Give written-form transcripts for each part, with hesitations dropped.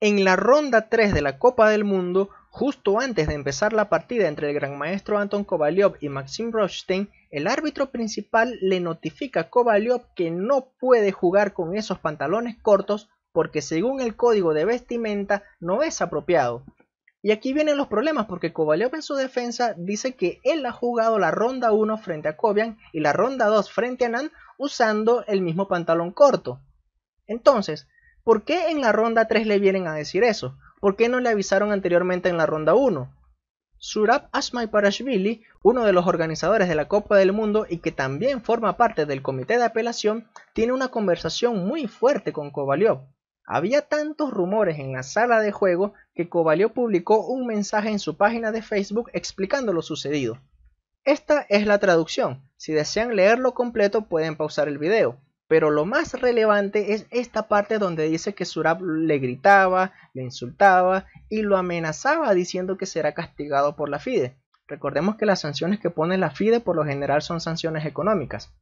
En la ronda 3 de la Copa del Mundo, justo antes de empezar la partida entre el gran maestro Anton Kovalyov y Maxim Rozhstein, el árbitro principal le notifica a Kovalyov que no puede jugar con esos pantalones cortos porque según el código de vestimenta no es apropiado. Y aquí vienen los problemas porque Kovalyov en su defensa dice que él ha jugado la ronda 1 frente a Kobian y la ronda 2 frente a Nan usando el mismo pantalón corto. Entonces, ¿por qué en la ronda 3 le vienen a decir eso? ¿Por qué no le avisaron anteriormente en la ronda 1? Zurab Asmaiparashvili, uno de los organizadores de la Copa del Mundo y que también forma parte del comité de apelación, tiene una conversación muy fuerte con Kovalyov. Había tantos rumores en la sala de juego que Kovalyov publicó un mensaje en su página de Facebook explicando lo sucedido. Esta es la traducción. Si desean leerlo completo pueden pausar el video. Pero lo más relevante es esta parte donde dice que Zurab le gritaba, le insultaba y lo amenazaba diciendo que será castigado por la FIDE. Recordemos que las sanciones que pone la FIDE por lo general son sanciones económicas.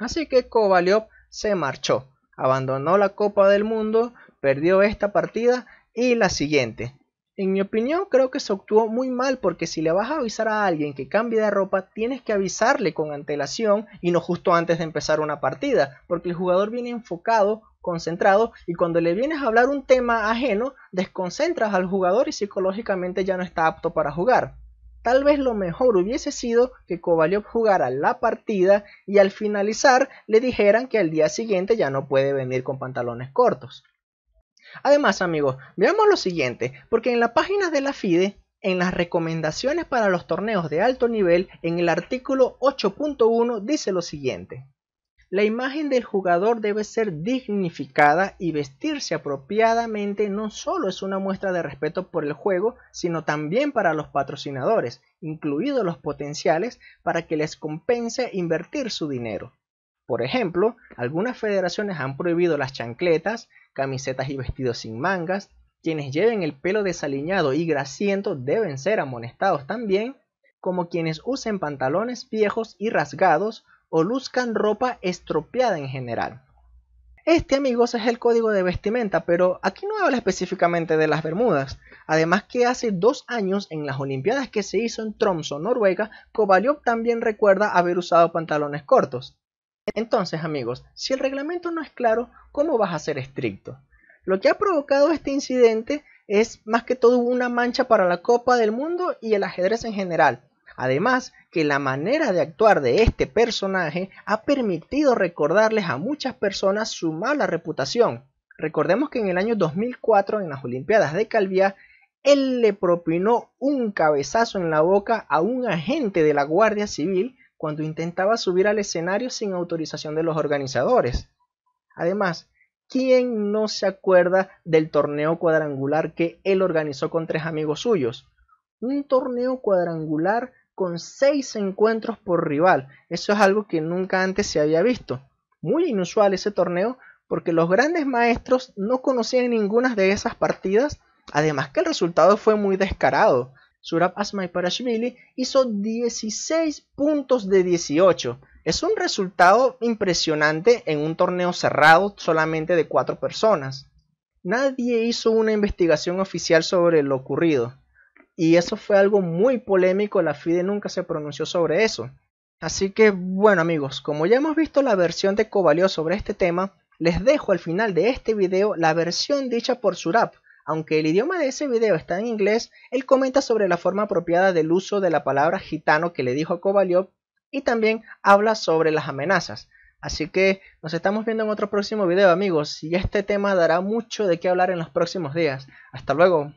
Así que Kovalyov se marchó, abandonó la Copa del Mundo, perdió esta partida y la siguiente. En mi opinión creo que se actuó muy mal porque si le vas a avisar a alguien que cambie de ropa tienes que avisarle con antelación y no justo antes de empezar una partida, porque el jugador viene enfocado, concentrado y cuando le vienes a hablar un tema ajeno desconcentras al jugador y psicológicamente ya no está apto para jugar. Tal vez lo mejor hubiese sido que Kovalyov jugara la partida y al finalizar le dijeran que al día siguiente ya no puede venir con pantalones cortos. Además, amigos, veamos lo siguiente, porque en la página de la FIDE, en las recomendaciones para los torneos de alto nivel, en el artículo 8.1 dice lo siguiente. La imagen del jugador debe ser dignificada y vestirse apropiadamente no solo es una muestra de respeto por el juego, sino también para los patrocinadores, incluidos los potenciales, para que les compense invertir su dinero. Por ejemplo, algunas federaciones han prohibido las chancletas, camisetas y vestidos sin mangas. Quienes lleven el pelo desaliñado y grasiento deben ser amonestados también, como quienes usen pantalones viejos y rasgados o luzcan ropa estropeada en general. Este, amigos, es el código de vestimenta, pero aquí no habla específicamente de las bermudas. Además que hace 2 años en las Olimpiadas que se hizo en Tromsø, Noruega, Kovalyov también recuerda haber usado pantalones cortos. Entonces, amigos, si el reglamento no es claro, ¿cómo vas a ser estricto? Lo que ha provocado este incidente es más que todo una mancha para la Copa del Mundo y el ajedrez en general. Además, que la manera de actuar de este personaje ha permitido recordarles a muchas personas su mala reputación. Recordemos que en el año 2004, en las Olimpiadas de Calviá, él le propinó un cabezazo en la boca a un agente de la Guardia Civil cuando intentaba subir al escenario sin autorización de los organizadores. Además, ¿quién no se acuerda del torneo cuadrangular que él organizó con 3 amigos suyos? Un torneo cuadrangular con 6 encuentros por rival. Eso es algo que nunca antes se había visto. Muy inusual ese torneo porque los grandes maestros no conocían ninguna de esas partidas. Además que el resultado fue muy descarado. Zurab Asmaiparashvili hizo 16 puntos de 18. Es un resultado impresionante en un torneo cerrado solamente de 4 personas. Nadie hizo una investigación oficial sobre lo ocurrido. Y eso fue algo muy polémico, la FIDE nunca se pronunció sobre eso. Así que bueno, amigos, como ya hemos visto la versión de Kovalyov sobre este tema, les dejo al final de este video la versión dicha por Zurab. Aunque el idioma de ese video está en inglés, él comenta sobre la forma apropiada del uso de la palabra gitano que le dijo a Kovalyov y también habla sobre las amenazas. Así que nos estamos viendo en otro próximo video, amigos, y este tema dará mucho de qué hablar en los próximos días. Hasta luego.